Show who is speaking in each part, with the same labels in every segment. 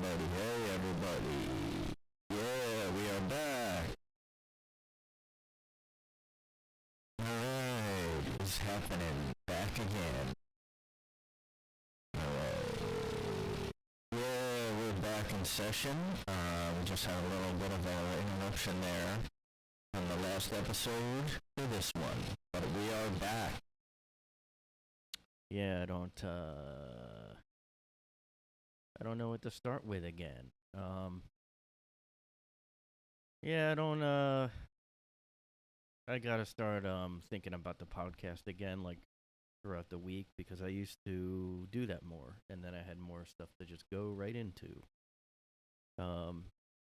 Speaker 1: everybody. Hey, everybody. Yeah, we are back. Alright, it's happening. Back again. Alright. Yeah, we're back in session. We just had a little bit of an interruption there from the last episode to this one. But we are back.
Speaker 2: Yeah, I don't know what to start with again. Yeah, I gotta start thinking about the podcast again, like throughout the week, because I used to do that more, and then I had more stuff to just go right into. And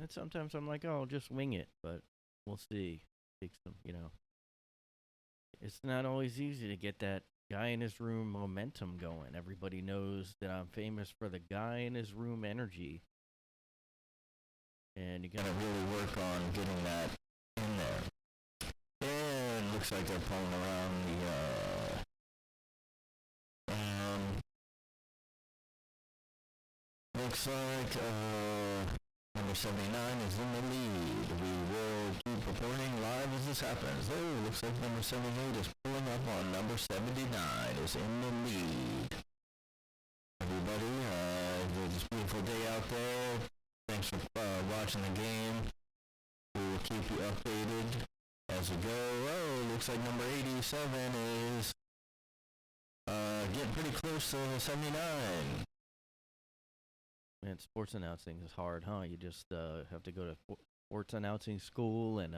Speaker 2: sometimes I'm like, oh, I'll just wing it, but we'll see. Takes some, it's not always easy to get that guy in his room momentum going. Everybody knows that I'm famous for the guy in his room energy. And you gotta
Speaker 1: really work on getting that in there. And looks like they're pulling around looks like number 79 is in the lead. We will keep reporting live as this happens. Oh, looks like number 78 is pulling up on number 79 is in the lead. Everybody, it's a beautiful day out there. Thanks for watching the game. We will keep you updated as we go. Oh, looks like number 87 is getting pretty close to 79.
Speaker 2: Man, sports announcing is hard, huh? You just have to go to sports announcing school and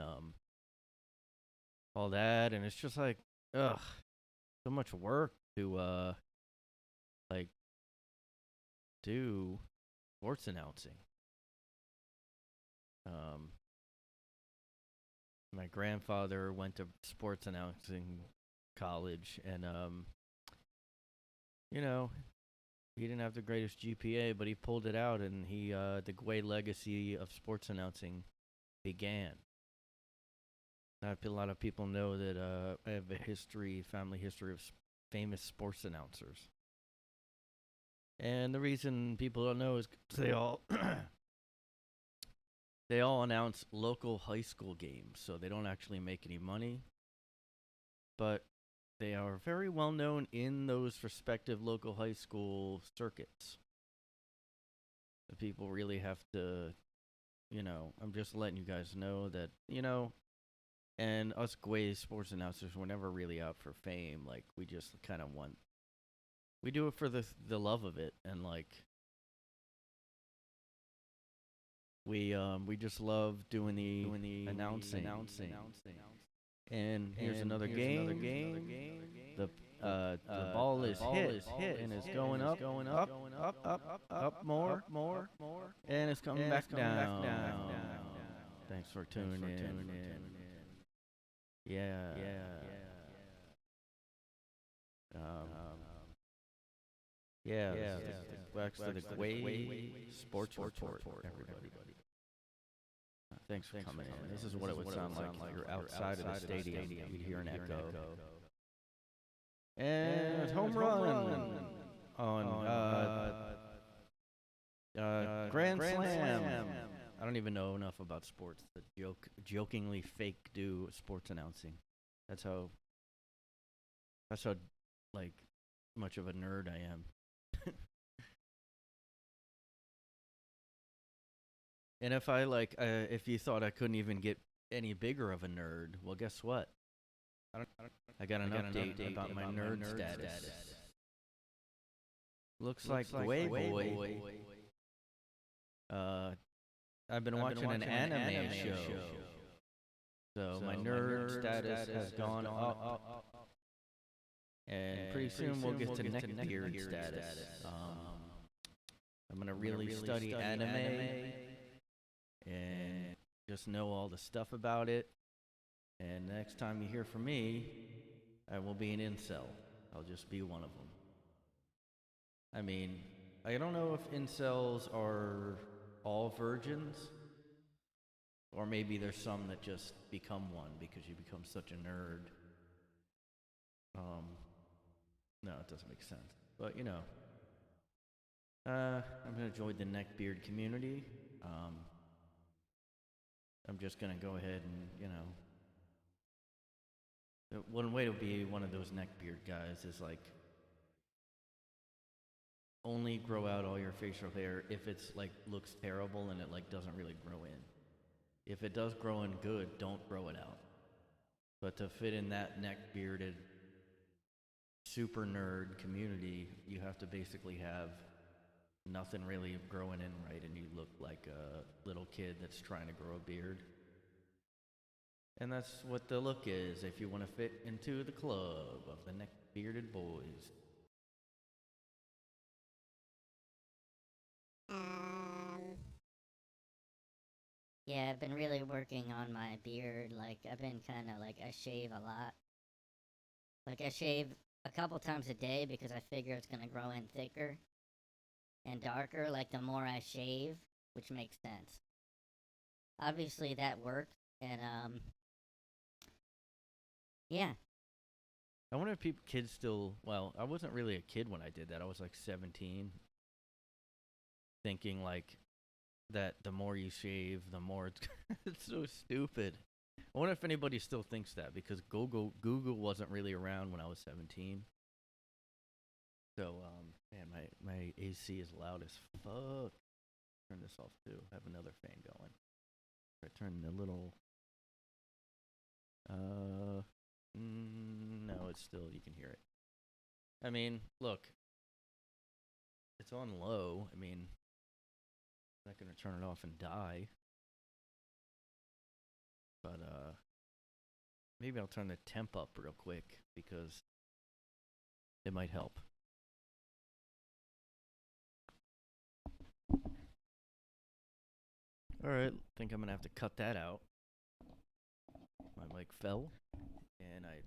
Speaker 2: all that, and it's just like, ugh, so much work to like do sports announcing. My grandfather went to sports announcing college, and he didn't have the greatest GPA, but he pulled it out, and the Guay legacy of sports announcing began. Not a lot of people know that I have a family history of famous sports announcers. And the reason people don't know is 'cause they all announce local high school games, so they don't actually make any money. But they are very well known in those respective local high school circuits. The people really have to, I'm just letting you guys know that, and us Guay sports announcers were never really out for fame. Like, we just kind of we do it for the love of it, and like, we just love doing the announcing. And here's another game. The ball is hit and it's going up, more, and it's coming back down. Thanks for tuning in. Yeah. Back to the Guay Sports Report, everybody. Thanks for coming in. This is what it would sound like if you're outside of the stadium. You'd hear an echo. And home run on Grand Slam. I don't even know enough about sports to jokingly fake do sports announcing. That's how like much of a nerd I am. And if you thought I couldn't even get any bigger of a nerd, well, guess what? I got an update about my nerd status. Looks like Guay Boy. I've been watching an anime show, so my nerd status has gone up, and pretty soon we'll get to Neckbeard status. I'm gonna really study anime and just know all the stuff about it. And next time you hear from me, I will be an incel. I'll just be one of them. I mean, I don't know if incels are all virgins, or maybe there's some that just become one because you become such a nerd. No, it doesn't make sense. But I'm gonna join the Neckbeard community. I'm just gonna go ahead and, one way to be one of those neckbeard guys is like only grow out all your facial hair if it's like looks terrible and it like doesn't really grow in. If it does grow in good, don't grow it out. But to fit in that neck bearded super nerd community, you have to basically have nothing really growing in right, and you look like a little kid that's trying to grow a beard. And that's what the look is if you want to fit into the club of the neck bearded boys.
Speaker 3: Yeah, I've been really working on my beard. Like, I've been kind of like, I shave a lot. Like, I shave a couple times a day because I figure it's gonna grow in thicker and darker, like, the more I shave, which makes sense. Obviously, that worked, and, yeah.
Speaker 2: I wonder if kids still. Well, I wasn't really a kid when I did that. I was like 17, thinking like that the more you shave, the more it's. It's so stupid. I wonder if anybody still thinks that because Google wasn't really around when I was 17. So man, my AC is loud as fuck. Turn this off too. I have another fan going. I turn the little. No, it's still, you can hear it. I mean, look, it's on low. I mean, I'm not gonna turn it off and die. But maybe I'll turn the temp up real quick because it might help. All right, think I'm gonna have to cut that out. My mic fell, and I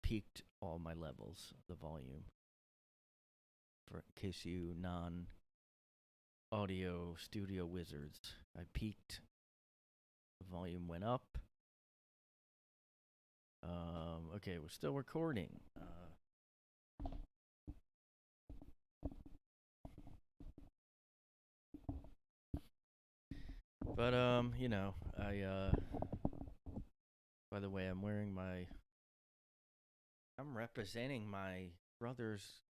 Speaker 2: peaked all my levels, the volume. For in case you non-audio studio wizards, I peaked. The volume went up. Okay, we're still recording. But by the way, I'm representing my brother's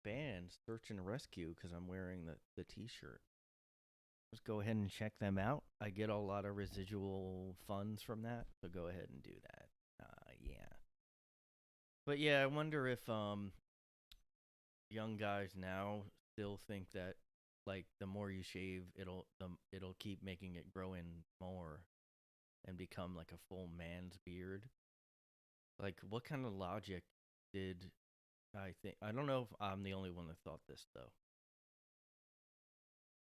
Speaker 2: band, Search and Rescue, because I'm wearing the t-shirt. Let's go ahead and check them out. I get a lot of residual funds from that, so go ahead and do that. Yeah. But yeah, I wonder if young guys now still think that like the more you shave, it'll keep making it grow in more and become like a full man's beard. Like, what kind of logic did I think? I don't know if I'm the only one that thought this though.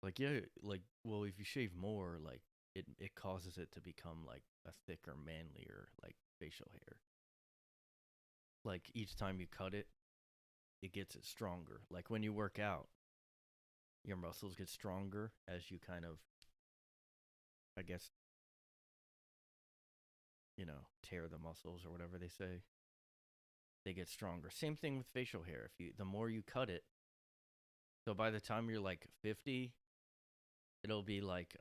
Speaker 2: Like, yeah, like, well, if you shave more, like it causes it to become like a thicker, manlier like facial hair. Like each time you cut it, it gets it stronger. Like when you work out, your muscles get stronger as you kind of, I guess, tear the muscles or whatever they say. They get stronger. Same thing with facial hair. The more you cut it, so by the time you're like 50, it'll be like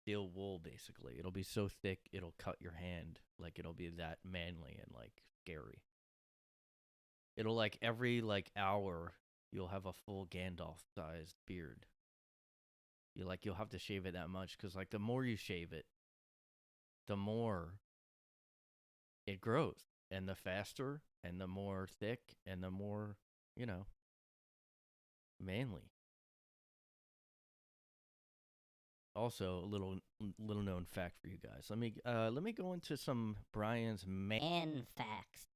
Speaker 2: steel wool basically. It'll be so thick it'll cut your hand. Like it'll be that manly and like scary. It'll like every like hour you'll have a full Gandalf sized beard. You'll have to shave it that much because like the more you shave it, the more it grows, and the faster and the more thick and the more manly. Also, a little known fact for you guys. Let me go into some Brian's
Speaker 3: man facts.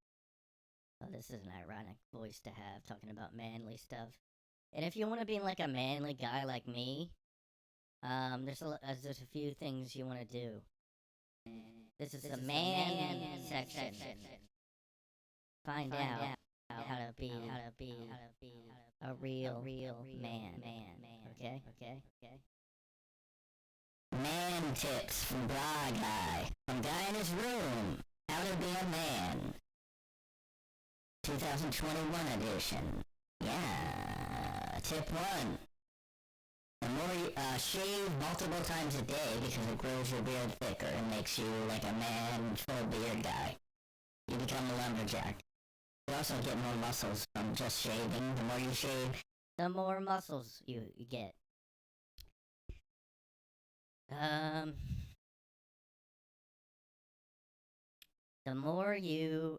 Speaker 3: Oh, this is an ironic voice to have, talking about manly stuff. And if you want to be like a manly guy like me, there's a few things you want to do. This is the man section. Find out how to be a real man. Okay. Man tips from Blah Guy. From Guy in his room. How to be a man. 2021 edition. Yeah. Tip 1. The more you shave multiple times a day because it grows your beard thicker and makes you like a man full beard guy. You become a lumberjack. You also get more muscles from just shaving. The more you shave, the more muscles you get. The more you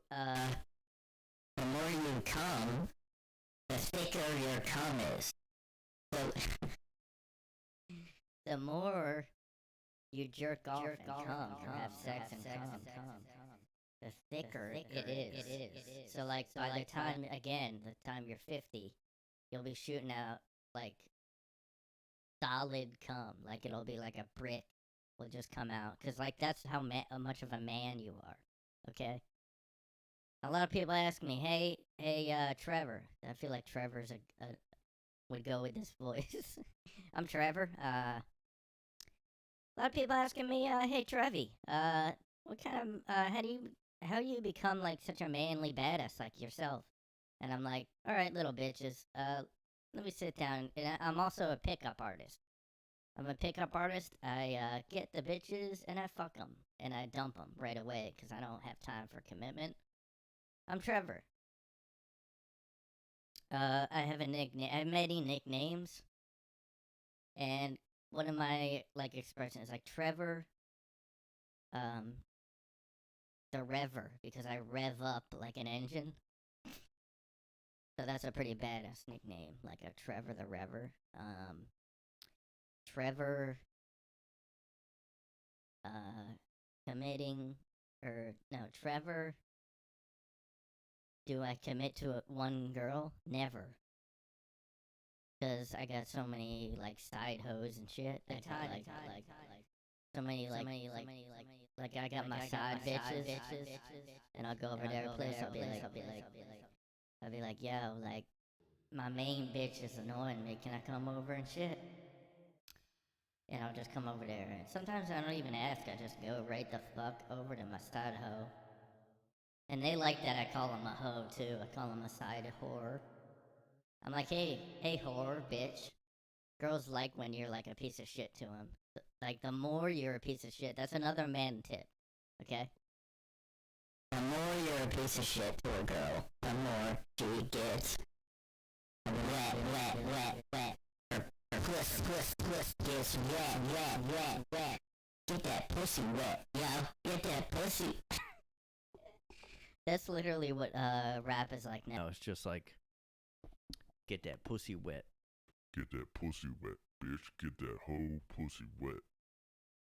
Speaker 3: cum, the thicker your cum is. So, the more you jerk off and cum, or have sex and cum, the thicker it is. So, like, by the time you're 50, you'll be shooting out, like, solid cum. Like, it'll be like a brick will just come out. Because, like, that's how much of a man you are. Okay? A lot of people ask me, hey, Trevor. I feel like Trevor's would go with this voice. I'm Trevor. A lot of people asking me, hey, Trevi, what kind of, how you become, like, such a manly badass like yourself? And I'm like, alright, little bitches, let me sit down. And I'm also a pickup artist. I'm a pickup artist. I get the bitches and I fuck them. And I dump them right away because I don't have time for commitment. I'm Trevor. I have a nickname. I have many nicknames. And one of my, like, expressions is like Trevor, the revvor, because I rev up like an engine. So that's a pretty badass nickname, like a Trevor the Revvor. Trevor, Trevor, do I commit to one girl? Never. Because I got so many, like, side hoes and shit. I got my side bitches, and I'll go over their place, I'll be like, yo, like, my main bitch is annoying me, can I come over and shit? And I'll just come over there, and sometimes I don't even ask, I just go right the fuck over to my side hoe. And they like that I call them a hoe, too. I call them a side whore. I'm like, hey whore, bitch. Girls like when you're like a piece of shit to them. Like, the more you're a piece of shit, that's another man tip, okay? The more you're a piece of shit to a girl, the more she gets wet. Her puss gets wet. Get that pussy wet, yo. Get that pussy. That's literally what rap is like now.
Speaker 2: No, it's just like, get that pussy wet.
Speaker 4: Get that pussy wet, bitch. Get that whole pussy wet.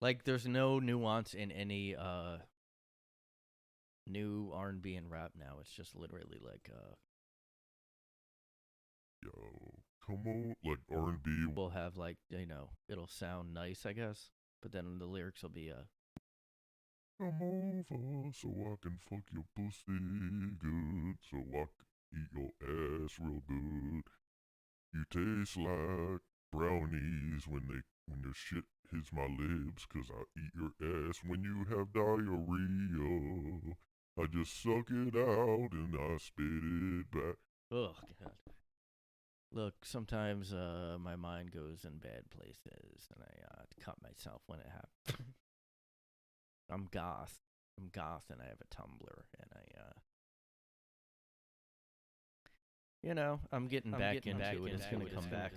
Speaker 2: Like, there's no nuance in any new R&B and rap now. It's just literally like
Speaker 4: Yo, come on, like R&B.
Speaker 2: we'll have, like, it'll sound nice, I guess, but then the lyrics will be
Speaker 4: Come over so I can fuck your pussy good, so I can eat your ass real good. You taste like brownies when your shit hits my lips, 'cause I eat your ass when you have diarrhea. I just suck it out and I spit it back.
Speaker 2: ugh, God. Look, sometimes my mind goes in bad places, and I cut myself when it happens. I'm goth, and I have a Tumblr, and I'm getting back into it. It's gonna come back.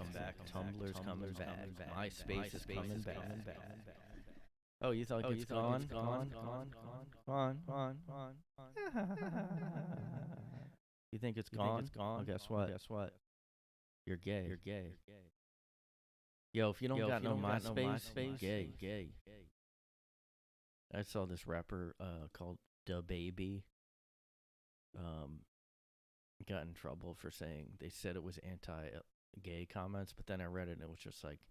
Speaker 2: Tumblr's coming back. MySpace is coming back. Oh, you thought it's gone? You think it's gone? Oh, guess what? You're gay. Yo, if you don't got no MySpace, gay. I saw this rapper called Da Baby. Got in trouble for saying, they said it was anti-gay comments, but then I read it and it was just like,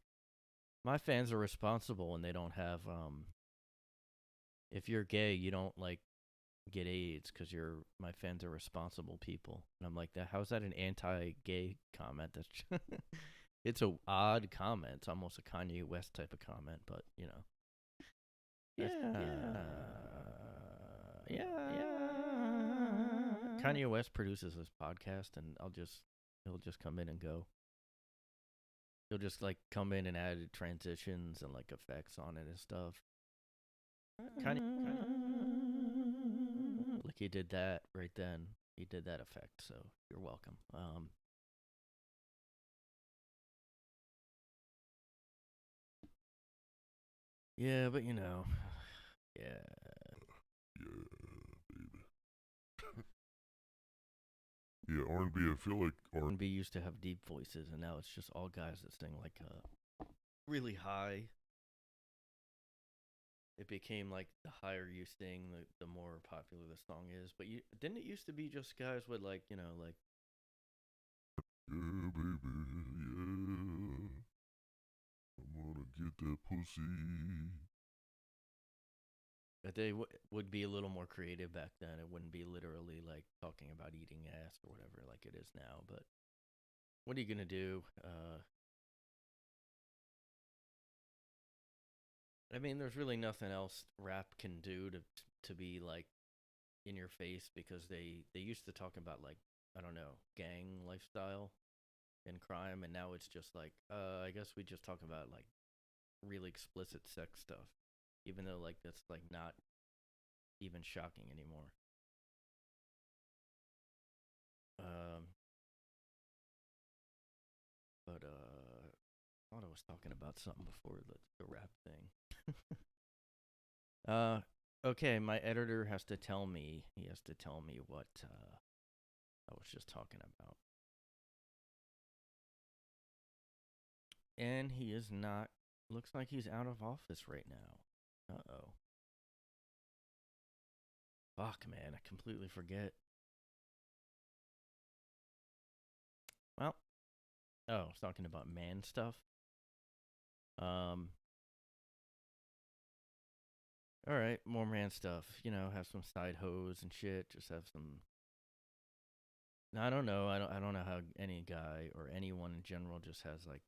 Speaker 2: my fans are responsible and they don't have if you're gay, you don't, like, get AIDS because my fans are responsible people. And I'm like, how's that an anti-gay comment? That's it's a odd comment. It's almost a Kanye West type of comment, but yeah. Kanye West produces this podcast, and I'll just He'll just come in and go. He'll just like come in and add transitions and like effects on it and stuff. Kind of like he did that right then. He did that effect, so you're welcome. Yeah, but yeah.
Speaker 4: Yeah, baby. Yeah, R&B. I feel like
Speaker 2: R&B used to have deep voices, and now it's just all guys that sing like really high. It became like the higher you sing, the more popular the song is. But didn't it used to be just guys with like like
Speaker 4: yeah, baby, yeah. I'm gonna get that pussy.
Speaker 2: that they would be a little more creative back then. It wouldn't be literally like talking about eating ass or whatever like it is now. But what are you gonna do? I mean, there's really nothing else rap can do to be like in your face because they used to talk about like I don't know gang lifestyle and crime, and now it's just like I guess we just talk about like really explicit sex stuff, even though like that's like not even shocking anymore. But I thought I was talking about something before the rap thing. Okay, my editor has to tell me. He has to tell me what I was just talking about. And he is not. Looks like he's out of office right now. Uh-oh. Fuck, man, I completely forget. Well, I was talking about man stuff. All right, more man stuff. Have some side hoes and shit. Just have some. No, I don't know. I don't know how any guy or anyone in general just has like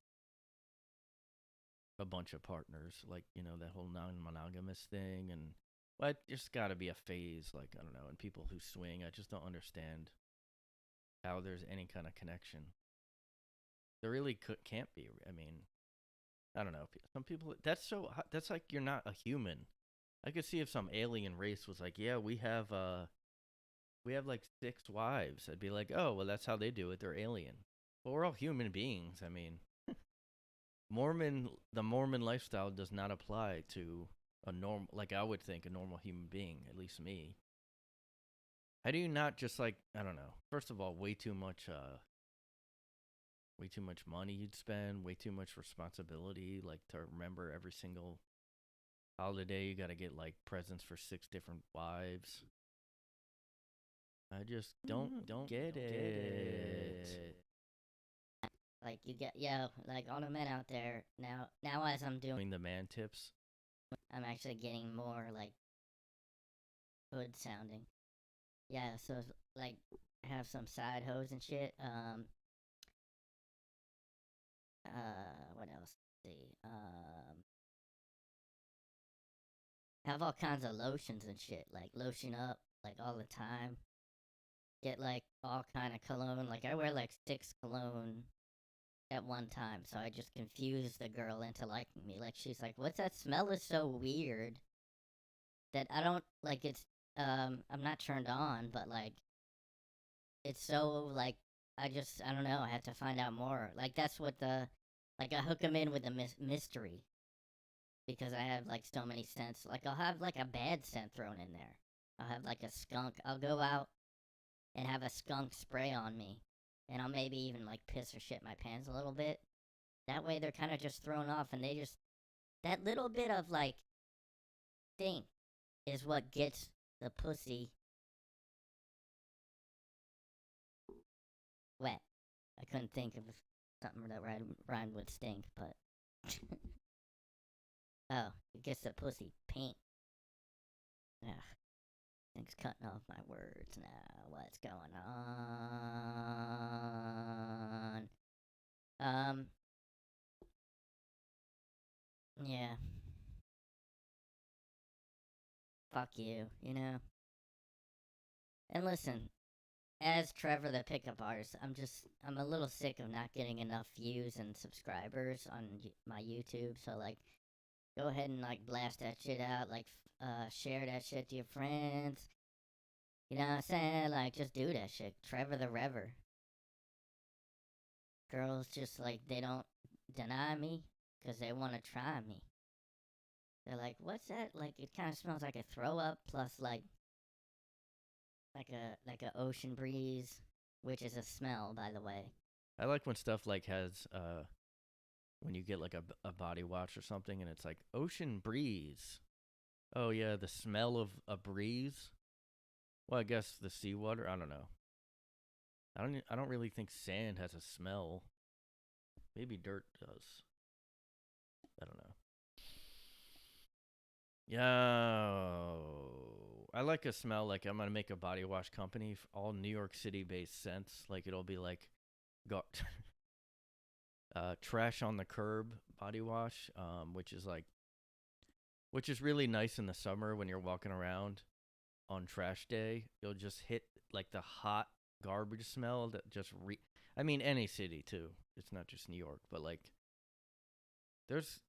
Speaker 2: a bunch of partners. Like that whole non-monogamous thing, and well, it's got to be a phase. Like I don't know. And people who swing, I just don't understand how there's any kind of connection. There really can't be. I mean, I don't know. Some people. That's like you're not a human. I could see if some alien race was like, yeah, we have like 6 wives. I'd be like, oh, well, that's how they do it. They're alien. But we're all human beings. I mean, the Mormon lifestyle does not apply to a normal, like I would think, a normal human being, at least me. How do you not just like, I don't know. First of all, way too much money you'd spend, way too much responsibility, like to remember every single holiday. You got to get like presents for 6 different wives. I just don't get it.
Speaker 3: Like you get like all the men out there now as I'm doing
Speaker 2: The man tips.
Speaker 3: I'm actually getting more like hood sounding. Yeah, so like have some side hoes and shit. What else? Let's see. Have all kinds of lotions and shit. Like lotion up like all the time. Get like all kind of cologne. Like I wear like 6 cologne at one time, so I just confused the girl into liking me. Like she's like, "What's that smell? Is so weird." That I don't like. It's I'm not turned on, but like, it's so like I don't know. I have to find out more. Like that's what I hook them in with the mystery because I have like so many scents. Like I'll have like a bad scent thrown in there. I'll have like a skunk. I'll go out and have a skunk spray on me, and I'll maybe even like piss or shit my pants a little bit. That way they're kind of just thrown off, and they just that little bit of like stink is what gets the pussy wet. I couldn't think of something that rhymed with stink, but oh, it gets the pussy pink. Ugh. Things cutting off my words now. What's going on? Yeah. Fuck you, you know? And listen, as Trevor the pickup artist, I'm a little sick of not getting enough views and subscribers on my YouTube. So like, go ahead and like blast that shit out. Like, share that shit to your friends. You know what I'm saying? Like, just do that shit. Trevor the Revvor. Girls just like, they don't deny me because they want to try me. They're like, what's that? Like, it kind of smells like a throw up plus like a ocean breeze, which is a smell, by the way.
Speaker 2: I like when stuff like has when you get like a body wash or something and it's like ocean breeze. Oh yeah, the smell of a breeze. Well, I guess the seawater. I don't know. I don't really think sand has a smell. Maybe dirt does. I don't know. Yo, I like a smell like I'm gonna make a body wash company, all New York City based scents. Like it'll be like, trash on the curb body wash, which is really nice in the summer when you're walking around on trash day. You'll just hit like the hot garbage smell that just I mean any city too. It's not just New York, but like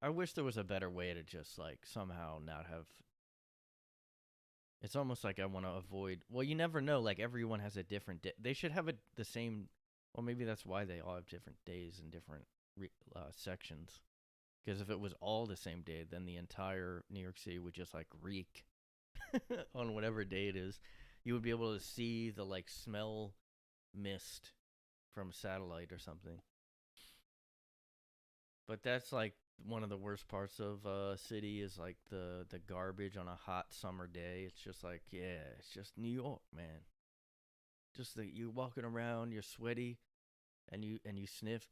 Speaker 2: I wish there was a better way to just like somehow not have. It's almost like I want to avoid. Well, you never know. Like everyone has a different day. They should have the same. Well, maybe that's why they all have different days and different sections. Because if it was all the same day, then the entire New York City would just like reek on whatever day it is. You would be able to see the like smell mist from a satellite or something. But that's like one of the worst parts of city is like the garbage on a hot summer day. It's just like, yeah, it's just New York, man. Just that you walking around, you're sweaty, and you sniff.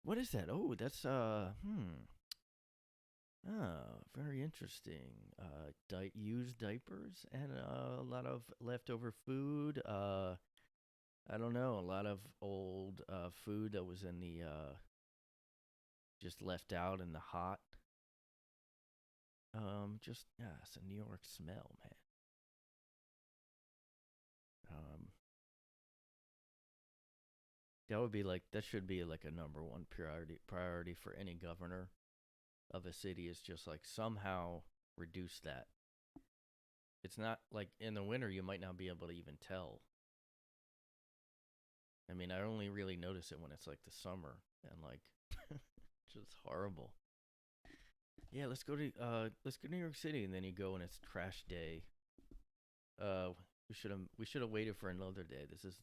Speaker 2: What is that? Oh, that's very interesting. Used diapers and a lot of leftover food. I don't know, a lot of old food that was in the just left out in the hot. It's a New York smell, man. That should be like a number one priority for any governor of a city is just like somehow reduce that. It's not like in the winter you might not be able to even tell. I mean, I only really notice it when it's like the summer and like just horrible. Yeah, let's go to New York City, and then you go and it's trash day. We should have waited for another day. This is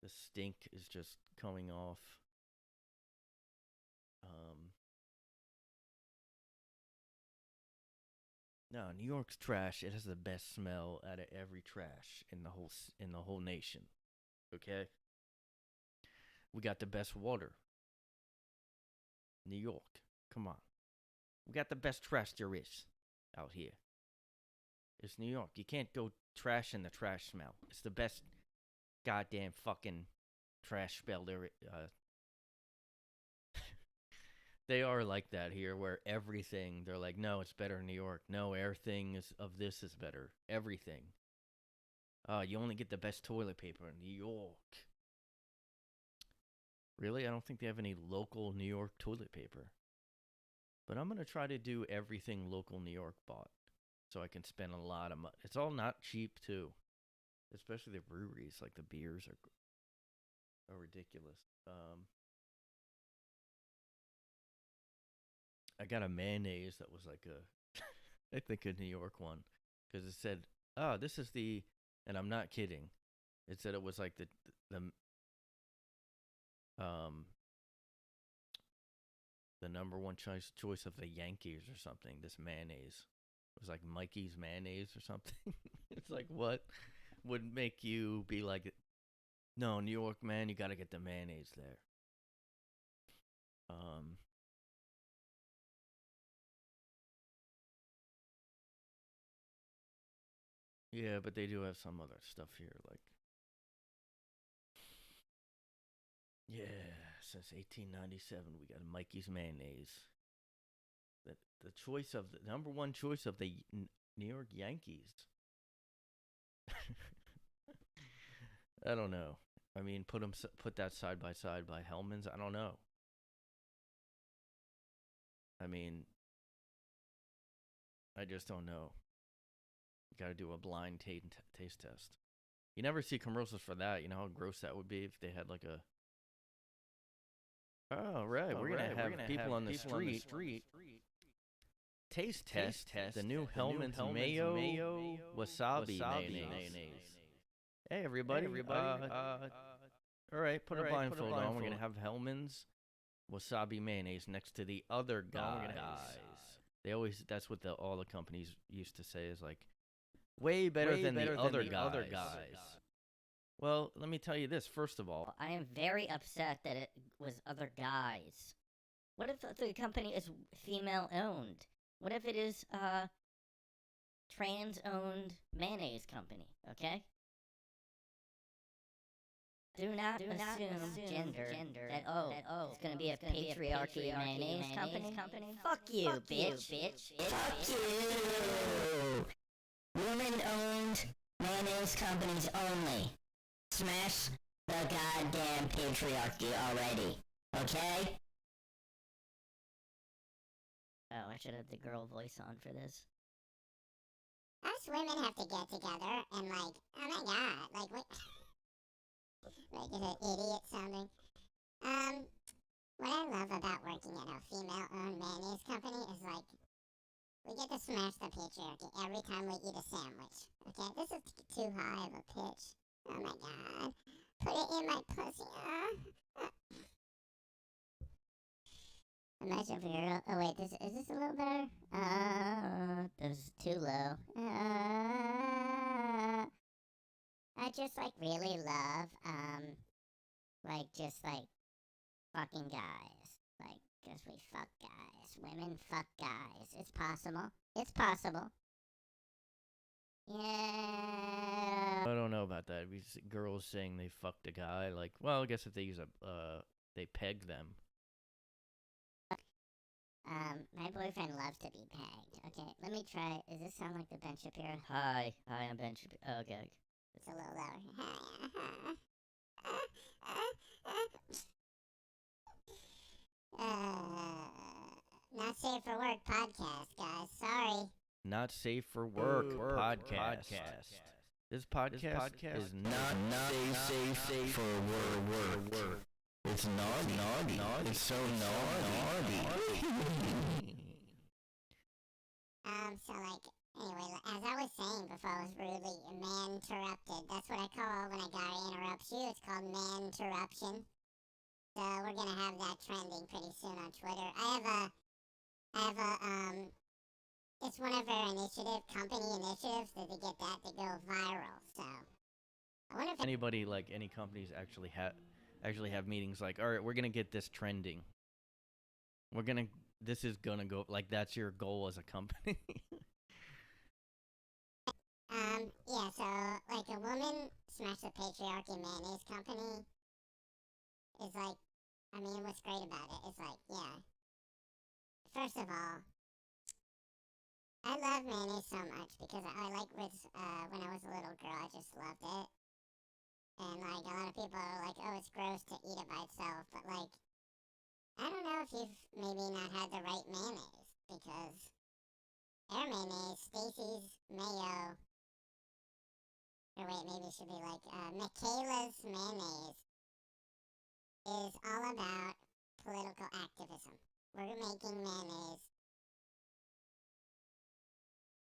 Speaker 2: the stink is just coming off. No, New York's trash. It has the best smell out of every trash in the whole nation. Okay? We got the best water. New York. Come on. We got the best trash there is out here. It's New York. You can't go trash in the trash smell. It's the best goddamn fucking trash smell there. They are like that here, where everything, they're like, no, it's better in New York. No, everything of this is better. Everything. You only get the best toilet paper in New York. Really? I don't think they have any local New York toilet paper. But I'm going to try to do everything local New York bought so I can spend a lot of money. It's all not cheap, too. Especially the breweries. Like, the beers are ridiculous. I got a mayonnaise that was like I think a New York one. Because it said, this is and I'm not kidding. It said it was like the number one choice of the Yankees or something. This mayonnaise. It was like Mikey's mayonnaise or something. It's like, what would make you be like, no, New York, man, you got to get the mayonnaise there. Yeah, but they do have some other stuff here, like, yeah, since 1897, we got Mikey's mayonnaise. The number one choice of the New York Yankees. I don't know. I mean, put that side by Hellmanns. I don't know. I mean, I just don't know. You got to do a blind taste test. You never see commercials for that. You know how gross that would be if they had like a. Oh right, we're gonna have people on the street. Taste test the new Hellmanns mayo wasabi mayonnaise. Hey everybody. All right, put a blindfold on. We're gonna have Hellmanns wasabi mayonnaise next to the other guys. They always, that's what all the companies used to say, is like way better than the other guys. Well, let me tell you this. First of all,
Speaker 3: I am very upset that it was other guys. What if the company is female owned? What if it is trans owned mayonnaise company? Okay. Do not assume gender that it's gonna be a patriarchy mayonnaise company. Fuck you, bitch. Fuck you. Women-owned mayonnaise companies only. Smash the goddamn patriarchy already. Okay? Oh, I should have the girl voice on for this.
Speaker 5: Us women have to get together and like, oh my god, like what? Like an idiot sounding. What I love about working at a female-owned mayonnaise company is like, we get to smash the patriarchy every time we eat a sandwich. Okay, this is too high of a pitch. Oh my god. Put it in my pussy. Imagine if you're. Oh wait, is this a little better? This is too low. I just like really love like just like fucking guys. Like, cause we fuck guys. Women fuck guys. It's possible. It's possible. Yeah.
Speaker 2: I don't know about that. Girls saying they fucked a guy, like, well, I guess if they use they peg them.
Speaker 5: My boyfriend loves to be pegged. Okay, let me try. Does this sound like the Ben Shapiro?
Speaker 3: Hi, I'm Ben Shapiro. Okay.
Speaker 5: It's a little lower. Not safe for work podcast, guys. Sorry.
Speaker 2: Not safe for work podcast. This podcast is not safe for work.
Speaker 1: It's naughty. It's so naughty.
Speaker 5: So like, anyway, as I was saying before, I was rudely man-interrupted. That's what I call when a guy interrupts you. It's called man-interruption. So we're gonna have that trending pretty soon on Twitter. I have a, it's one of our company initiatives that to get that to go viral. So I wonder if
Speaker 2: anybody, like any companies, actually have meetings like, all right, we're gonna get this trending. This is gonna go, like, that's your goal as a company.
Speaker 5: Yeah, so like a woman smash the patriarchy mayonnaise company is like, I mean, what's great about it is like, yeah. First of all, I love mayonnaise so much because I like when I was a little girl, I just loved it. And like a lot of people are like, oh, it's gross to eat it by itself, but like, I don't know if you've maybe not had the right mayonnaise, because our mayonnaise, Stacy's mayo, or wait, maybe it should be like Michaela's mayonnaise, is all about political activism. We're making mayonnaise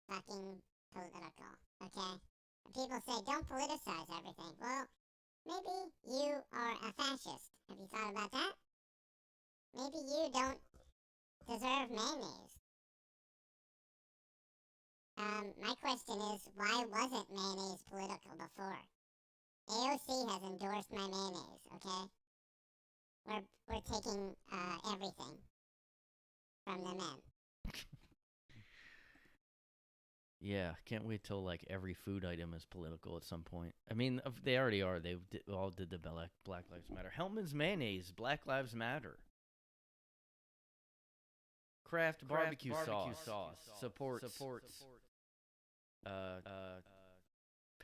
Speaker 5: fucking political, okay? And people say, don't politicize everything. Well, maybe you are a fascist. Have you thought about that? Maybe you don't deserve mayonnaise. My question is, why wasn't mayonnaise political before? AOC has endorsed my mayonnaise, okay? We're taking everything from the men.
Speaker 2: Yeah, can't wait till like every food item is political at some point. I mean, they already are. They all did the Black Lives Matter. Hellmann's mayonnaise, Black Lives Matter. Kraft barbecue sauce supports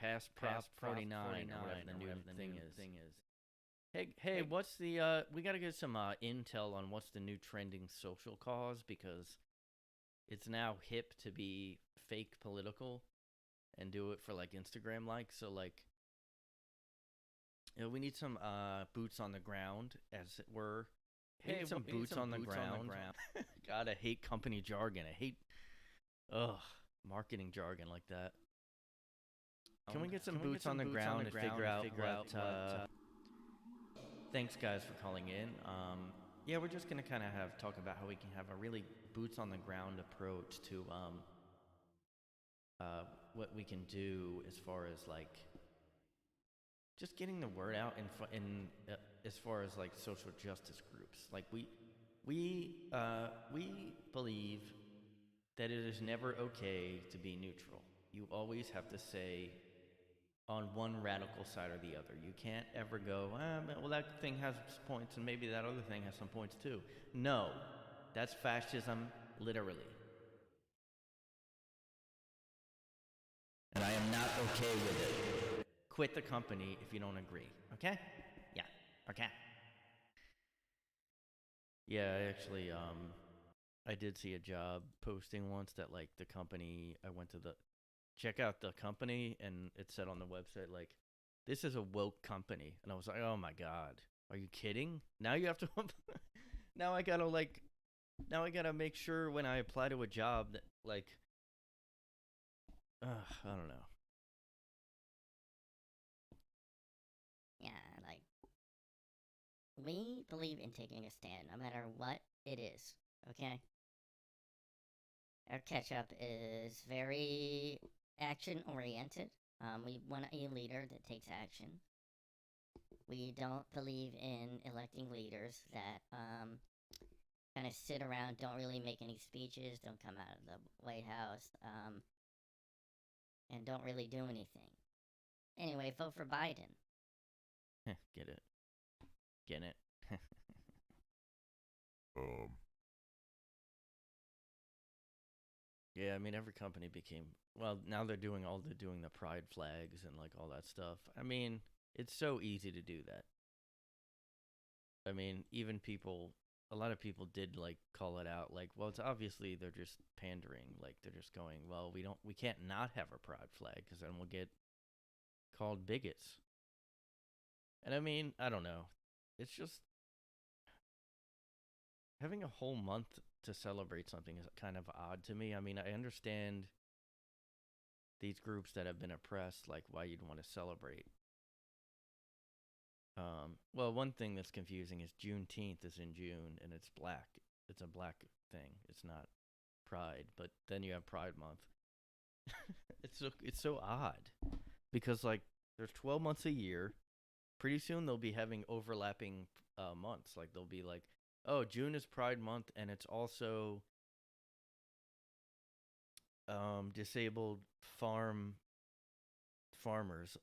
Speaker 2: past Prop 49 or whatever the new thing is. Hey, what's the we gotta get some intel on what's the new trending social cause, because it's now hip to be fake political and do it for like Instagram likes. So like, we need some boots on the ground, as it were. We need some boots on the ground. God, I hate company jargon. I hate marketing jargon like that. Can we get some boots on the ground and figure out what thanks guys for calling in. Yeah, we're just gonna kind of talk about how we can have a really boots on the ground approach to what we can do as far as like just getting the word out in as far as like social justice groups. Like we believe that it is never okay to be neutral. You always have to say on one radical side or the other. You can't ever go, well, that thing has points and maybe that other thing has some points too. No, that's fascism, literally.
Speaker 1: And I am not okay with it.
Speaker 2: Quit the company if you don't agree, okay? Yeah, okay. Yeah, actually, I did see a job posting once that like the company, I went to check out the company, and it said on the website like, this is a woke company, and I was like, oh my god, are you kidding? Now you have to now I gotta make sure when I apply to a job that like I don't know.
Speaker 3: Yeah, like, we believe in taking a stand no matter what it is, okay? Our catch-up is very action-oriented. We want a leader that takes action. We don't believe in electing leaders that kind of sit around, don't really make any speeches, don't come out of the White House, and don't really do anything. Anyway, vote for Biden.
Speaker 2: Get it. Get it. Yeah, I mean, every company became, well, now they're doing the pride flags and like all that stuff. I mean, it's so easy to do that. I mean, even a lot of people did like call it out, like, well, it's obviously they're just pandering, like they're just going, well, we can't not have a pride flag because then we'll get called bigots. And I mean, I don't know. It's just having a whole month to celebrate something is kind of odd to me. I mean, I understand these groups that have been oppressed, like why you'd want to celebrate. Well, one thing that's confusing is Juneteenth is in June and it's black. It's a black thing. It's not Pride, but then you have Pride Month. It's so odd because like there's 12 months a year. Pretty soon they'll be having overlapping months. Like they'll be like, oh, June is Pride Month, and it's also disabled farmers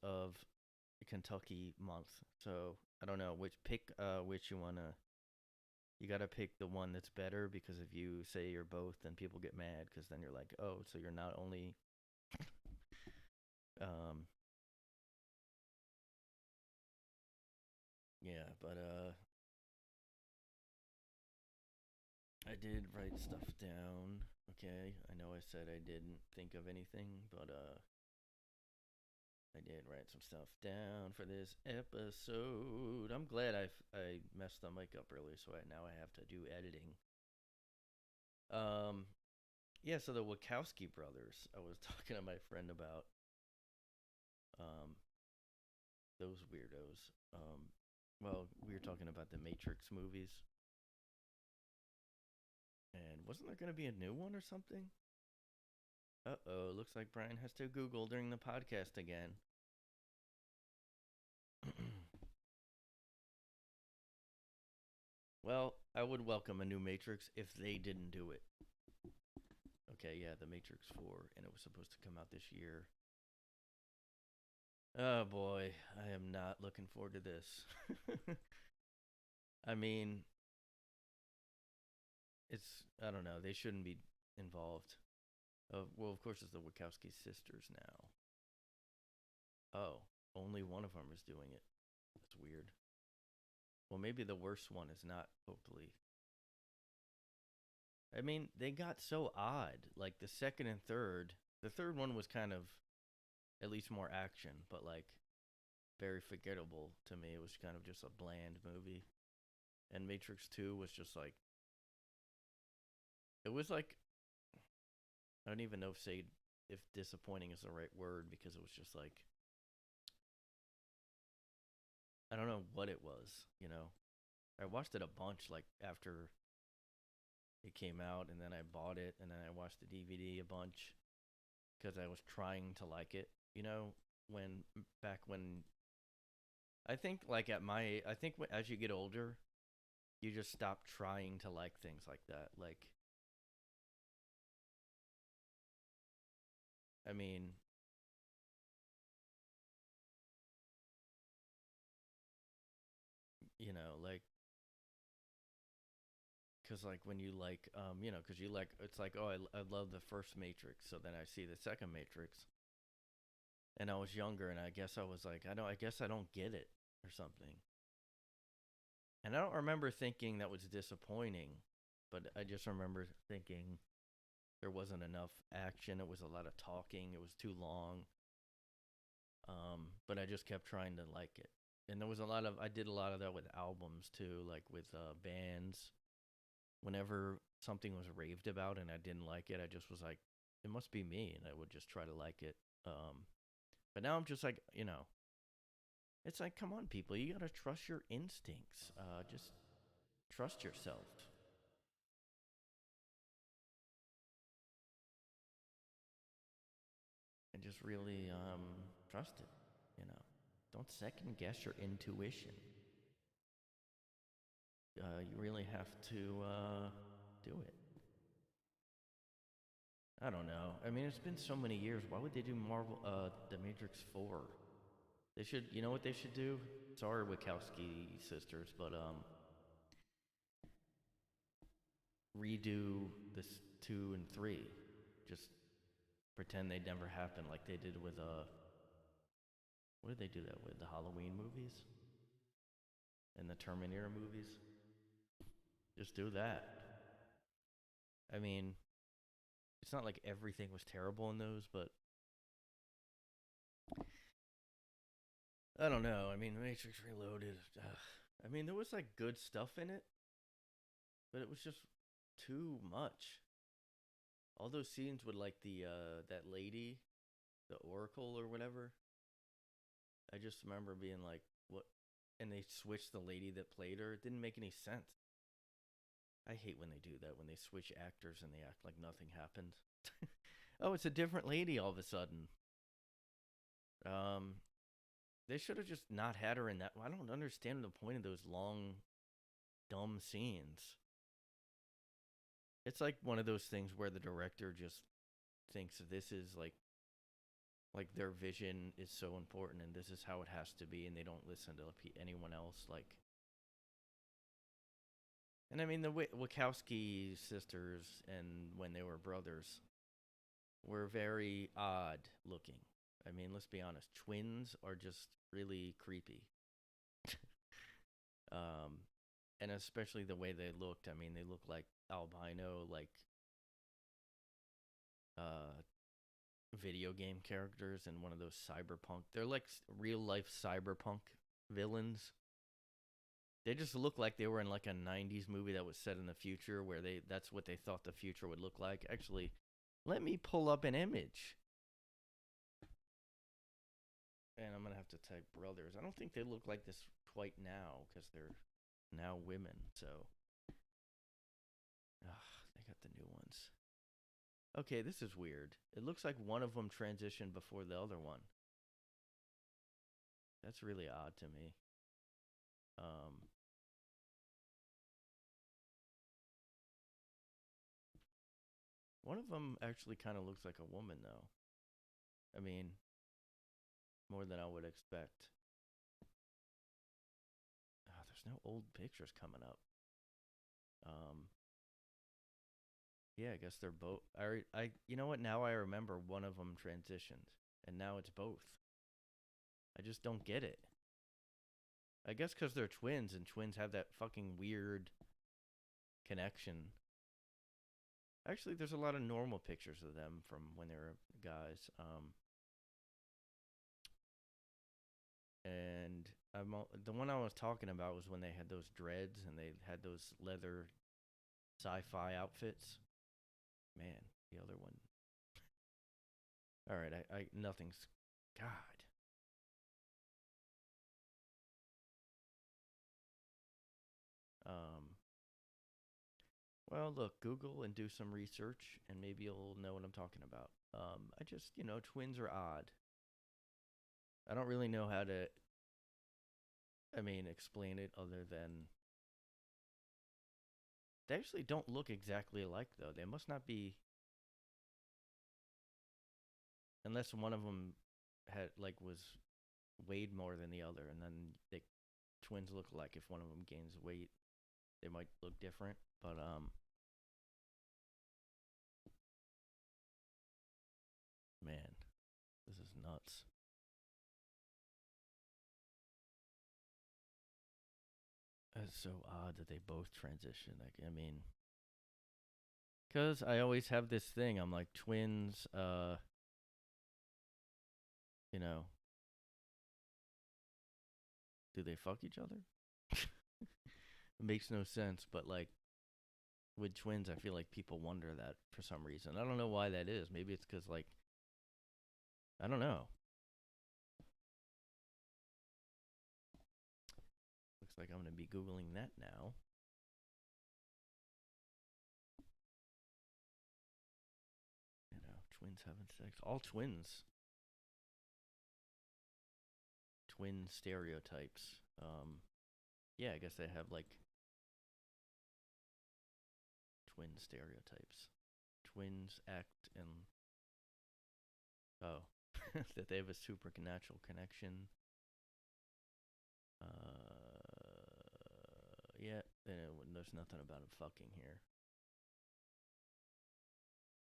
Speaker 2: of Kentucky month. So I don't know which you wanna. You gotta pick the one that's better, because if you say you're both, then people get mad, because then you're like, oh, so you're not only yeah, but I did write stuff down. Okay, I know I said I didn't think of anything, but I did write some stuff down for this episode. I'm glad I messed the mic up earlier, so now I have to do editing. Yeah, so the Wakowski brothers, I was talking to my friend about those weirdos. Well, we were talking about the Matrix movies. And wasn't there going to be a new one or something? Uh-oh, looks like Brian has to Google during the podcast again. Well, I would welcome a new Matrix if they didn't do it. Okay, yeah, the Matrix 4, and it was supposed to come out this year. Oh boy, I am not looking forward to this. I mean, I don't know, they shouldn't be involved. Well, of course, it's the Wakowski sisters now. Oh, only one of them is doing it. That's weird. Well, maybe the worst one is not totally. I mean, they got so odd. Like the second and third. The third one was kind of at least more action, but like very forgettable to me. It was kind of just a bland movie. And Matrix 2 was just like. It was like. I don't even know if disappointing is the right word because it was just like. I don't know what it was, you know. I watched it a bunch, like after it came out, and then I bought it, and then I watched the DVD a bunch because I was trying to like it, you know. Back when I think like as you get older, you just stop trying to like things like that. Like, I mean, you know, like because like when you like you know, because you like it's like, oh, I love the first Matrix, so then I see the second Matrix, and I was younger, and I guess I was like, I guess I don't get it or something, and I don't remember thinking that was disappointing, but I just remember thinking there wasn't enough action. It was a lot of talking. It was too long. But I just kept trying to like it, and there was I did a lot of that with albums too, like with bands. Whenever something was raved about and I didn't like it, I just was like, it must be me, and I would just try to like it. But now I'm just like, you know, it's like, come on, people, you gotta trust your instincts. Just trust yourself, and just really trust it. You know, don't second guess your intuition. You really have to do it. I don't know. I mean, it's been so many years. Why would they do The Matrix 4? They should, you know what they should do? Sorry, Wakowski Sisters, but redo this 2 and 3. Just pretend they never happened, like they did with what did they do that with? The Halloween movies and the Terminator movies. Just do that. I mean, it's not like everything was terrible in those, but I don't know. I mean, Matrix Reloaded. I mean, there was like good stuff in it, but it was just too much. All those scenes with like the that lady, the Oracle or whatever. I just remember being like, what? And they switched the lady that played her. It didn't make any sense. I hate when they do that, when they switch actors and they act like nothing happened. Oh, it's a different lady all of a sudden. Um, they should have just not had her in that. I don't understand the point of those long, dumb scenes. It's like one of those things where the director just thinks this is like their vision is so important and this is how it has to be, and they don't listen to anyone else. Like, and I mean the Wakowski sisters, and when they were brothers, were very odd looking. I mean, let's be honest, twins are just really creepy. um, and especially the way they looked. I mean, they look like albino, like uh video game characters in one of those cyberpunk. They're like real life cyberpunk villains. They just look like they were in like a 90s movie that was set in the future where that's what they thought the future would look like. Actually, let me pull up an image. And I'm going to have to type brothers. I don't think they look like this quite now because they're now women. So, they got the new ones. Okay, this is weird. It looks like one of them transitioned before the other one. That's really odd to me. One of them actually kind of looks like a woman, though. I mean, more than I would expect. Oh, there's no old pictures coming up. Yeah, I guess they're both. You know what? Now I remember one of them transitioned, and now it's both. I just don't get it. I guess because they're twins, and twins have that fucking weird connection. Actually, there's a lot of normal pictures of them from when they were guys. And the one I was talking about was when they had those dreads and they had those leather sci-fi outfits. Man, the other one. All right, I nothing's. God. Well, look, Google and do some research, and maybe you'll know what I'm talking about. I just, twins are odd. I don't really know how to, explain it other than they actually don't look exactly alike, though. They must not be, unless one of them was weighed more than the other, and then the twins look alike. If one of them gains weight, they might look different, but man, this is nuts. It's so odd that they both transition. Because I always have this thing. I'm like, twins, do they fuck each other? It makes no sense, but with twins, I feel like people wonder that for some reason. I don't know why that is. Maybe it's because, I don't know. Looks like I'm going to be Googling that now. Twins having sex. All twins. Twin stereotypes. Yeah, I guess they have, twin stereotypes. Twins act and... Oh. That they have a supernatural connection. Yeah, there's nothing about them fucking here.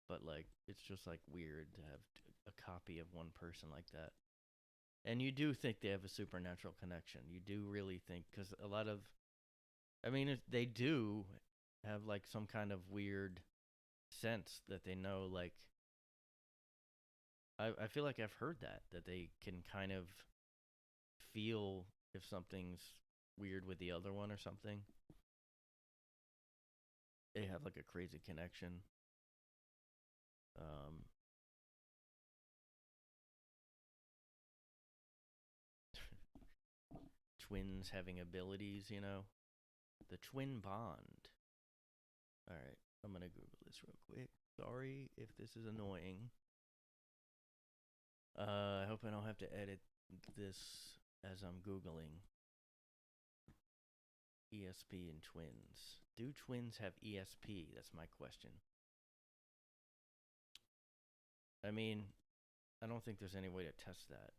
Speaker 2: But, it's just, weird to have a copy of one person like that. And you do think they have a supernatural connection. You do really think, because a lot of... they do have, some kind of weird sense that they know, I feel like I've heard that they can kind of feel if something's weird with the other one or something. They have, a crazy connection. Twins having abilities, the twin bond. All right, I'm gonna Google this real quick. Sorry if this is annoying. I hope I don't have to edit this as I'm Googling. ESP and twins. Do twins have ESP? That's my question. I don't think there's any way to test that.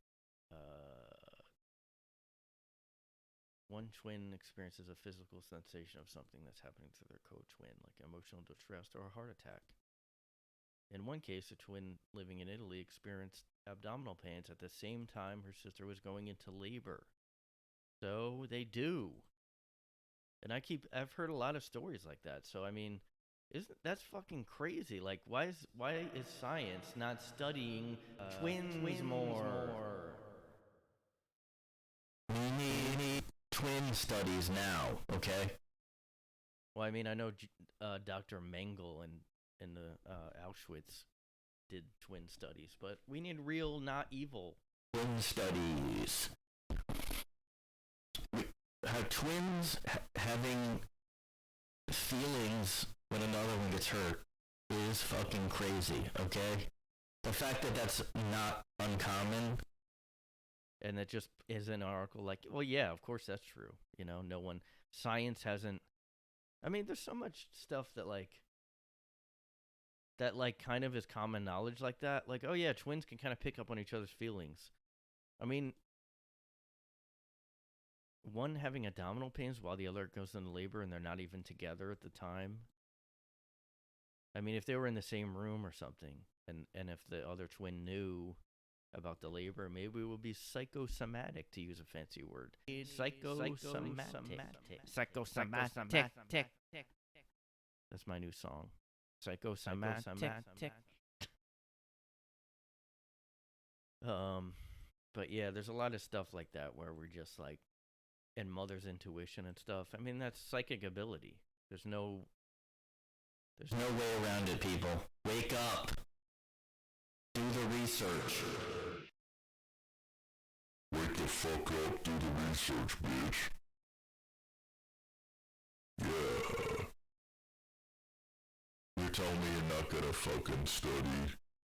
Speaker 2: One twin experiences a physical sensation of something that's happening to their co-twin, like emotional distress or a heart attack. In one case, a twin living in Italy experienced abdominal pains at the same time her sister was going into labor. So they do. And I've heard a lot of stories like that. So that's fucking crazy. Why is science not studying twins more?
Speaker 1: We need twin studies now, okay?
Speaker 2: Well, I know Dr. Mengele in the Auschwitz did twin studies, but we need real, not evil
Speaker 1: twin studies. How twins having feelings when another one gets hurt is fucking crazy, okay? The fact that that's not uncommon.
Speaker 2: And that just is an article well, yeah, of course that's true. No one, science hasn't, there's so much stuff that kind of is common knowledge like that. Oh yeah, twins can kind of pick up on each other's feelings. One having abdominal pains while the other goes into labor and they're not even together at the time. If they were in the same room or something, and if the other twin knew, about the labor. Maybe we'll be psychosomatic, to use a fancy word. Psychosomatic. That's my new song. Psychosomatic. But yeah, there's a lot of stuff like that where we're just like, and mother's intuition and stuff. I mean, that's psychic ability. There's no
Speaker 1: way around it, people. Wake up. Do the research.
Speaker 4: Wake the fuck up, do the research, bitch. Yeah. You tell me you're not gonna fucking study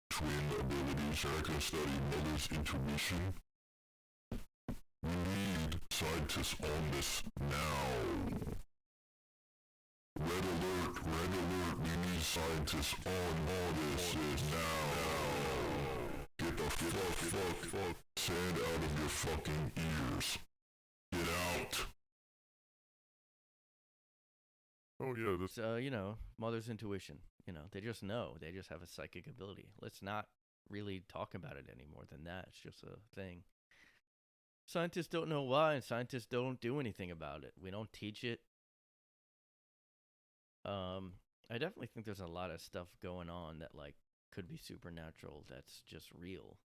Speaker 4: twin abilities, you're not gonna study mother's intuition? We need scientists on this now. Red alert, we need scientists on this now. Get the fuck sand out of your fucking ears. Get out. Oh yeah, this
Speaker 2: mother's intuition. They just know. They just have a psychic ability. Let's not really talk about it any more than that. It's just a thing. Scientists don't know why, and scientists don't do anything about it. We don't teach it. I definitely think there's a lot of stuff going on that like could be supernatural. That's just real.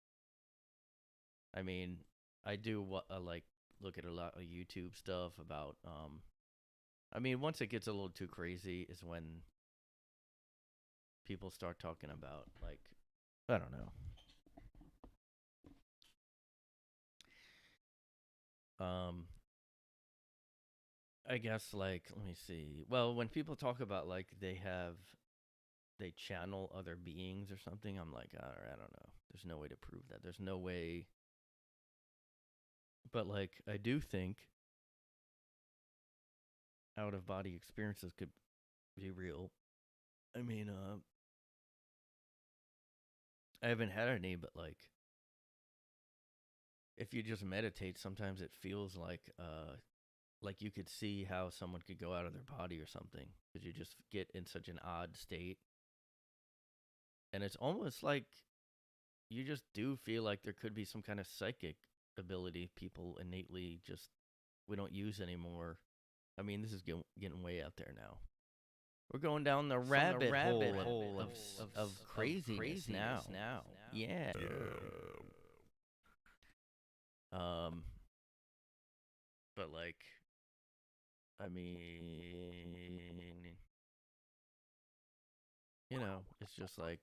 Speaker 2: I mean, I do look at a lot of YouTube stuff about. I mean, once it gets a little too crazy is when people start talking about like, I don't know. I guess like, let me see. Well, when people talk about like they channel other beings or something, I'm like, I don't know. There's no way to prove that. There's no way. But like, I do think out of body experiences could be real. I mean, I haven't had any, but like, if you just meditate, sometimes it feels like you could see how someone could go out of their body or something, because you just get in such an odd state. And it's almost like you just do feel like there could be some kind of psychic ability people innately just, we don't use anymore. I mean, this is getting way out there now. We're going down the rabbit hole of craziness now. Yeah. But like, I mean, it's just like,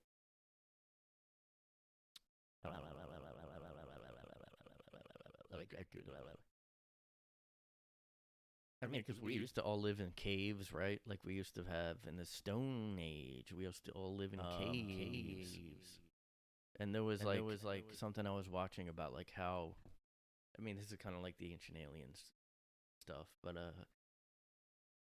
Speaker 2: I mean, because we used to all live in caves, right? Like we used to have in the Stone Age, we used to all live in caves. And there was like something I was watching about like how, I mean, this is kind of like the Ancient Aliens stuff, but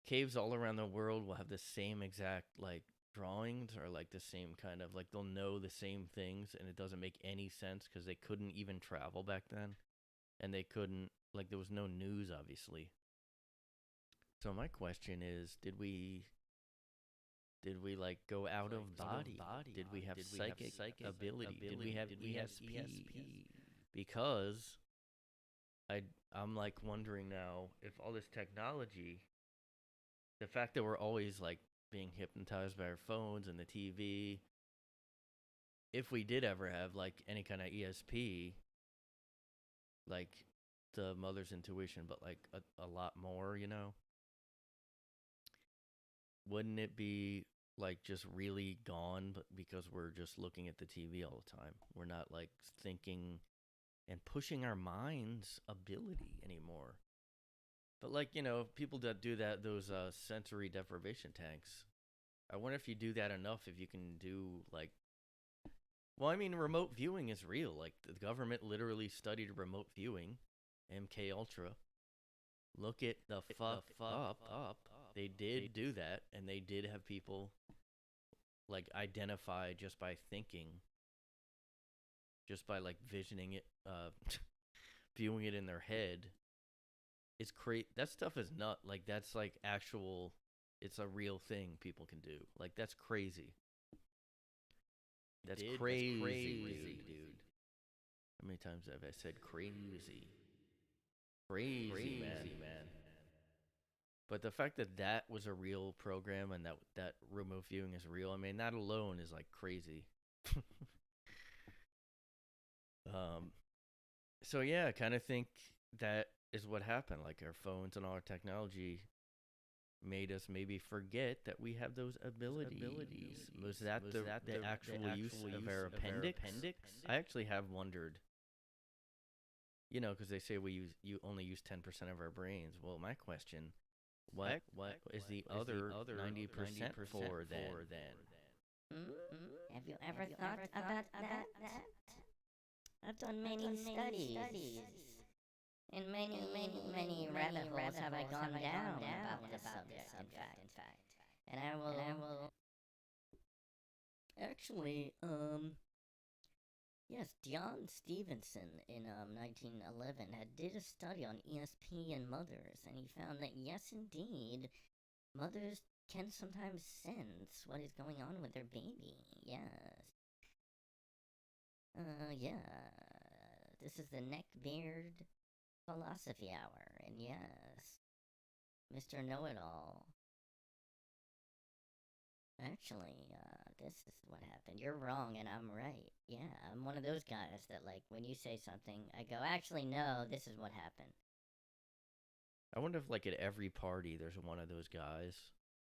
Speaker 2: caves all around the world will have the same exact like drawings, or like the same kind of like, they'll know the same things, and it doesn't make any sense because they couldn't even travel back then, and they couldn't, like, there was no news obviously. So my question is, did we like go out of body? Did we have psychic ability? Did we have ESP? Because I'm like wondering now if all this technology, the fact that we're always like being hypnotized by our phones and the TV, if we did ever have like any kind of ESP, like the mother's intuition, but like a lot more, wouldn't it be like just really gone, but because we're just looking at the TV all the time? We're not like thinking and pushing our mind's ability anymore. But like, people that do that, those sensory deprivation tanks, I wonder if you do that enough, if you can do like, well, I mean, remote viewing is real. Like the government literally studied remote viewing, MK Ultra. Look it the fuck up. They did do that, and they did have people like identify just by thinking, just by like visioning it, viewing it in their head. It's that stuff is nut. Like that's like actual, it's a real thing people can do. Like that's crazy. That's crazy, dude. How many times have I said crazy? Crazy, man. But the fact that that was a real program and that remote viewing is real, I mean, that alone is like crazy. So yeah, I kind of think that is what happened. Like our phones and all our technology made us maybe forget that we have those abilities. Was that the actual use of our appendix? I actually have wondered. You know, because they say you only use 10% of our brains. Well, my question, what is the other 90% for then?
Speaker 3: Have you ever thought about that? I've done many studies. And many rabbit holes have I gone down about this subject, in fact. And I will... Actually, yes, John Stevenson in 1911 did a study on ESP and mothers, and he found that yes, indeed, mothers can sometimes sense what is going on with their baby. Yes. Yeah. This is the Neckbeard Philosophy Hour, and yes, Mr. Know-It-All. Actually, this is what happened. You're wrong and I'm right. Yeah, I'm one of those guys that, like, when you say something, I go, actually, no, this is what happened.
Speaker 2: I wonder if, like, at every party there's one of those guys.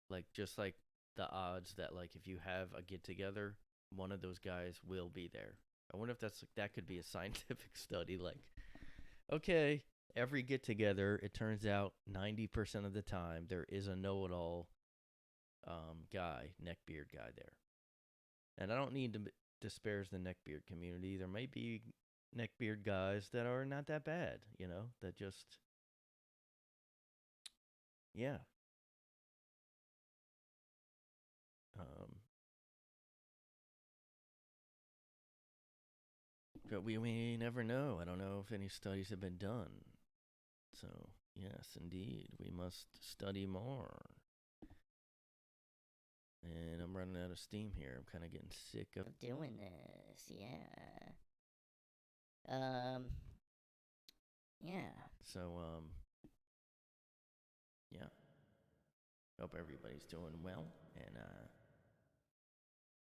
Speaker 2: Like, just like the odds that, like, if you have a get-together, one of those guys will be there. I wonder if that could be a scientific study. Like, okay, every get-together, it turns out 90% of the time there is a know-it-all guy, neckbeard guy there. And I don't need to disparage the neckbeard community. There might be neckbeard guys that are not that bad, you know, that just, yeah. But we never know. I don't know if any studies have been done. So, yes, indeed, we must study more. And I'm running out of steam here. I'm kind of getting sick of
Speaker 3: doing this, yeah. Yeah.
Speaker 2: So, yeah. Hope everybody's doing well. And,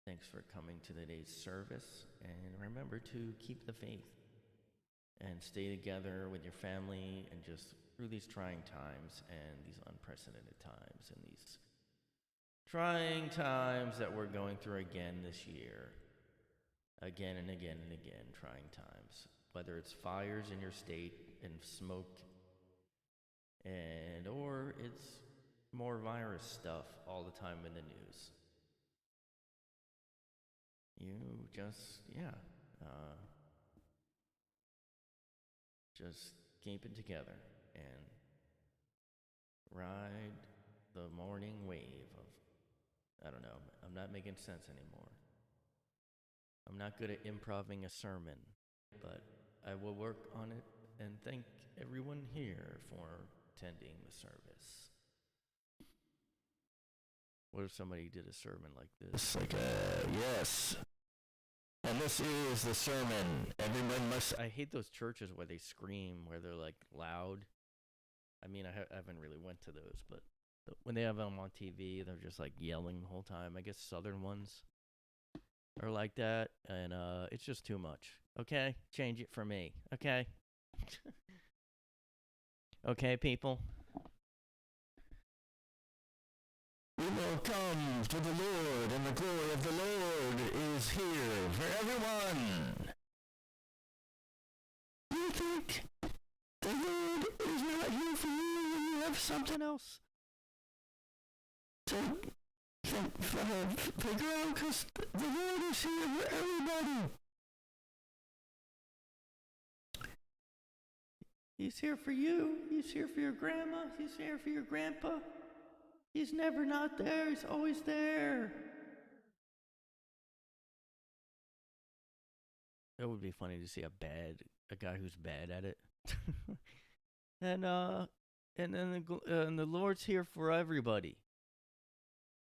Speaker 2: thanks for coming to today's service. And remember to keep the faith and stay together with your family and just through these trying times and these unprecedented times and these trying times that we're going through again this year. Again and again and again, trying times. Whether it's fires in your state and smoke or it's more virus stuff all the time in the news. You just, just keep it together and ride the morning wave of, I don't know, I'm not making sense anymore. I'm not good at improving a sermon, but I will work on it and thank everyone here for attending the service. What if somebody did a sermon like this?
Speaker 1: Like, yes. And this is the sermon. Everyone must...
Speaker 2: I hate those churches where they scream, where they're, like, loud. I mean, I haven't really went to those, but when they have them on TV, they're just, like, yelling the whole time. I guess southern ones are like that, and it's just too much. Okay? Change it for me. Okay? Okay, people?
Speaker 1: We will come to the Lord, and the glory of the Lord is here for everyone. You think the Lord is not here for you when you have something else to figure out? Because the Lord is here for everybody.
Speaker 2: He's here for you. He's here for your grandma. He's here for your grandpa. He's never not there. He's always there. It would be funny to see a guy who's bad at it. And then the Lord's here for everybody.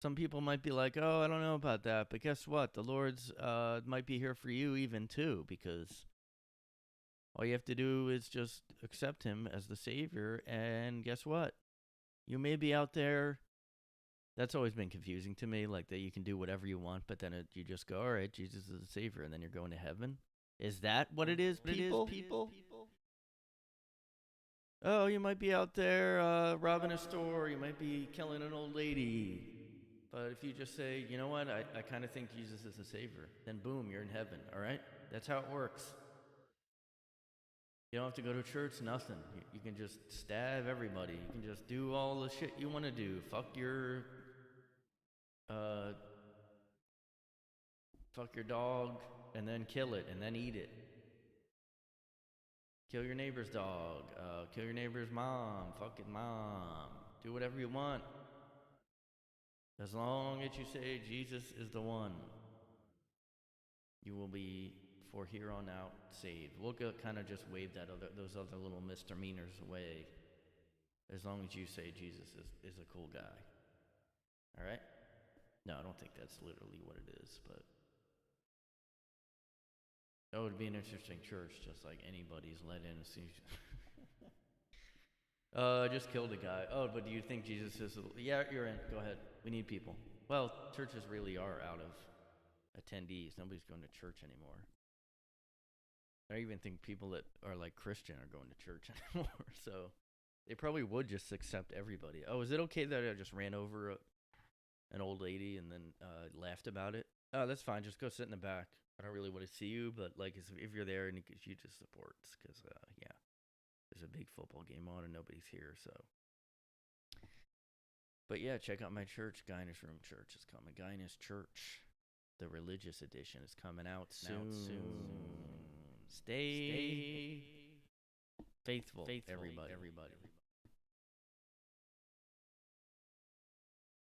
Speaker 2: Some people might be like, oh, I don't know about that. But guess what? The Lord's might be here for you even too, because All you have to do is just accept him as the savior, and guess what? You may be out there. That's always been confusing to me, like that you can do whatever you want, but then you just go, all right, Jesus is the savior, and then you're going to heaven. Is that what it is, people? Oh, you might be out there robbing a store. You might be killing an old lady. But if you just say, you know what, I kind of think Jesus is the savior, then boom, you're in heaven, all right? That's how it works. You don't have to go to church, nothing. You can just stab everybody. You can just do all the shit you want to do. Fuck your dog and then kill it and then eat it. Kill your neighbor's dog. Kill your neighbor's mom. Fucking mom. Do whatever you want. As long as you say Jesus is the one, you will be, for here on out, saved. We'll kind of just wave those other little misdemeanors away. As long as you say Jesus is a cool guy. All right? No, I don't think that's literally what it is, but that would be an interesting church, just like anybody's let in as soon as just killed a guy. Oh, but do you think Jesus is... Yeah, you're in. Go ahead. We need people. Well, churches really are out of attendees. Nobody's going to church anymore. I even think people that are like Christian are going to church anymore, so they probably would just accept everybody. Oh, is it okay that I just ran over an old lady and then laughed about it? Oh, that's fine. Just go sit in the back. I don't really want to see you, but like if you're there and you just support, because yeah, there's a big football game on and nobody's here, so. But yeah, check out my church, Guyness Room Church is coming. Guyness Church, the religious edition, is coming out soon. Stay faithful, everybody.